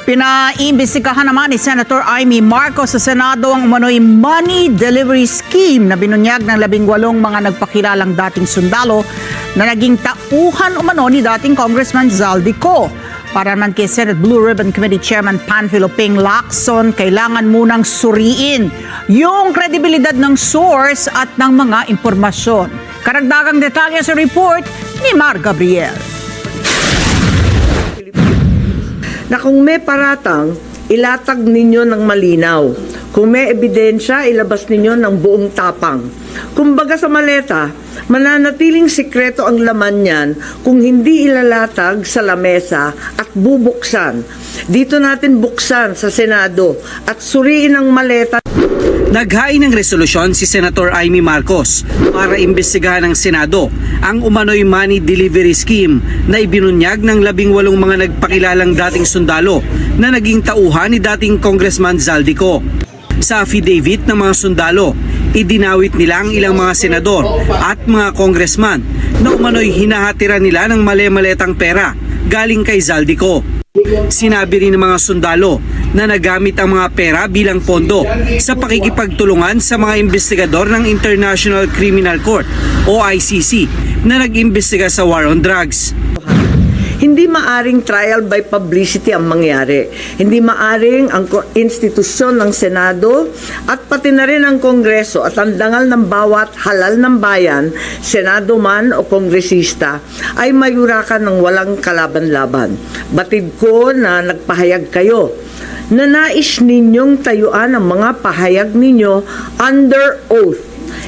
Pinaimbestigahan naman ni Senator Amy Marcos sa Senado ang umano'y money delivery scheme na binunyag ng 18 mga nagpakilalang dating sundalo na naging tauhan umano ni dating Congressman Zaldico. Para naman kay Senate Blue Ribbon Committee Chairman Panfilo Ping Lacson, kailangan munang suriin yung kredibilidad ng source at ng mga impormasyon. Karagdagang detalye sa report ni Mar Gabriel. Na kung may paratang, ilatag ninyo ng malinaw. Kung may ebidensya, ilabas ninyo ng buong tapang. Kumbaga sa maleta, mananatiling sikreto ang laman niyan kung hindi ilalatag sa lamesa at bubuksan. Dito natin buksan sa Senado at suriin ang maleta. Naghain ng resolusyon si Senator Amy Marcos para imbestigahan ng Senado ang umano'y money delivery scheme na ibinunyag ng 18 mga nagpakilalang dating sundalo na naging tauhan ni dating Congressman Zaldico. Sa affidavit ng mga sundalo, idinawit nila ang ilang mga senador at mga congressman na umano'y hinahatiran nila ng mali-maletang pera galing kay Zaldico. Sinabi rin ng mga sundalo na nagamit ang mga pera bilang pondo sa pakikipagtulungan sa mga investigador ng International Criminal Court o ICC na nag-imbestiga sa war on drugs. Hindi maaring trial by publicity ang mangyari. Hindi maaring ang institusyon ng Senado at pati na rin ang Kongreso at ang dangal ng bawat halal ng bayan, Senado man o Kongresista, ay mayurakan ng walang kalaban-laban. Batid ko na nagpahayag kayo na nais ninyong tayuan ang mga pahayag ninyo under oath.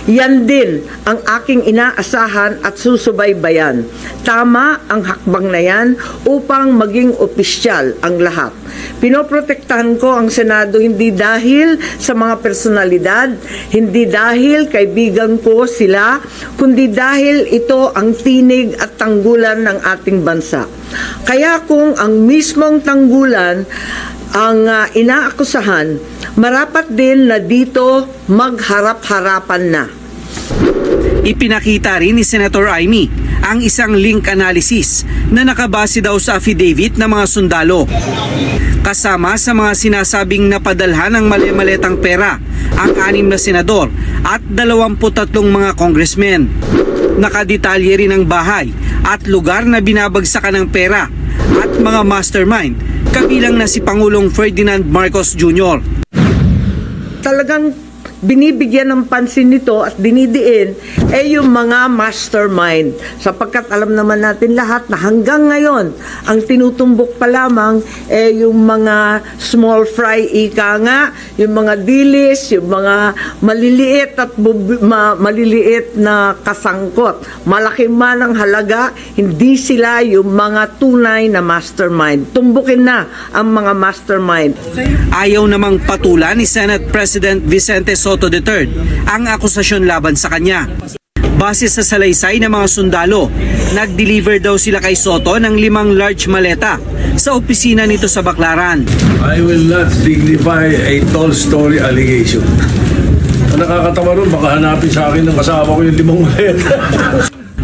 Yan din ang aking inaasahan at susubaybayan. Tama ang hakbang na yan upang maging opisyal ang lahat. Pinoprotektahan ko ang Senado hindi dahil sa mga personalidad, hindi dahil kaibigan ko sila, kundi dahil ito ang tinig at tanggulan ng ating bansa. Kaya kung ang mismong tanggulan ang inaakusahan, marapat din na dito magharap-harapan na. Ipinakita rin ni Senator Amy ang isang link analysis na nakabase daw sa affidavit ng mga sundalo. Kasama sa mga sinasabing napadalhan ng mali-maletang pera ang 6 na senador at 23 mga congressmen. Nakadetalye rin ang bahay at lugar na binabagsakan ng pera at mga mastermind, kabilang na si Pangulong Ferdinand Marcos Jr. Talagang binibigyan ng pansin nito at dinidiin yung mga mastermind. Sapagkat alam naman natin lahat na hanggang ngayon, ang tinutumbok pa lamang yung mga small fry ika nga, yung mga dilis, yung mga maliliit at maliliit na kasangkot. Malaki man ang halaga, hindi sila yung mga tunay na mastermind. Tumbukin na ang mga mastermind. Ayaw namang patulan ni Senate President Vicente Soto III ang akusasyon laban sa kanya. Base sa salaysay ng mga sundalo, nag-deliver daw sila kay Soto ng 5 large maleta sa opisina nito sa Baclaran. I will not dignify a tall story allegation. Ang nakakatawa ron, baka hanapin sa akin ng kasama ko yung 5 maleta.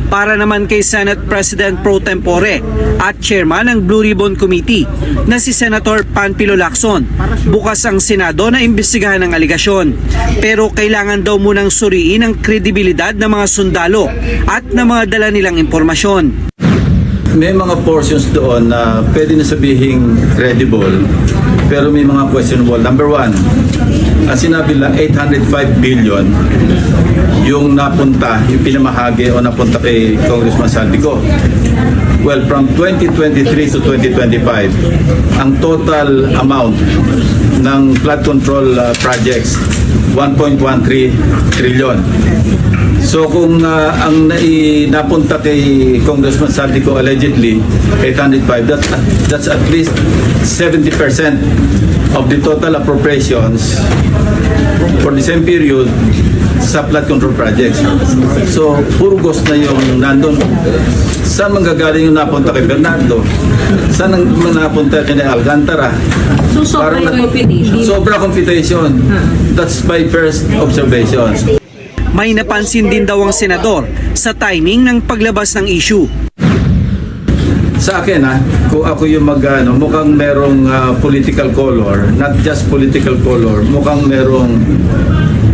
Para naman kay Senate President Pro Tempore at Chairman ng Blue Ribbon Committee na si Senator Panfilo Lacson, bukas ang Senado na imbestigahan ang aligasyon. Pero kailangan daw munang suriin ang kredibilidad ng mga sundalo at ng mga dala nilang impormasyon. May mga portions doon na pwede na sabihing credible, pero may mga questionable. Number 1, ang sinabi lang 805 billion yung napunta, yung pinamahagi o napunta kay Congressman Zaldico. Well, from 2023 to 2025, ang total amount ng flood control projects, 1.13 trillion. So kung ang napunta kay Congressman Zaldico allegedly 805, that's at least 70% of the total appropriations for the same period sa flood control projects. So puro ghost na yung nandun. Saan manggagaling yung napunta kay Bernardo? Saan ang napunta kay Alcantara? So sobra yung computation? Sobra computation. That's my first observation. May napansin din daw ang senador sa timing ng paglabas ng issue. Sa akin kung ako yung mukhang merong political color, not just political color, mukhang merong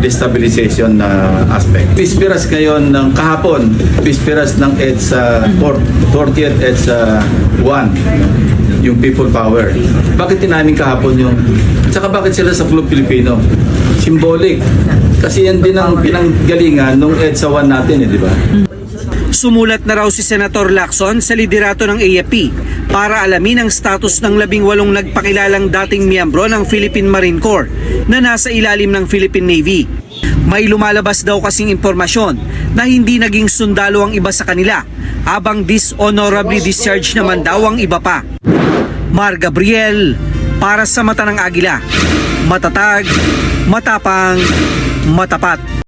destabilization na aspect. Pispiras ngayon ng kahapon, pispiras ng EDSA 40th EDSA 1, yung people power. Bakit tinaming kahapon yung, tsaka bakit sila sa Club Pilipino? Symbolic. Kasi yan din ang pinanggalingan nung EDSA 1 natin, di ba? Sumulat na raw si Senator Lacson sa liderato ng AFP para alamin ang status ng 18 nagpakilalang dating miyembro ng Philippine Marine Corps na nasa ilalim ng Philippine Navy. May lumalabas daw kasing impormasyon na hindi naging sundalo ang iba sa kanila, habang dishonorably discharged naman daw ang iba pa. Mar Gabriel, para sa Mata ng Agila. Matatag, matapang, matapat.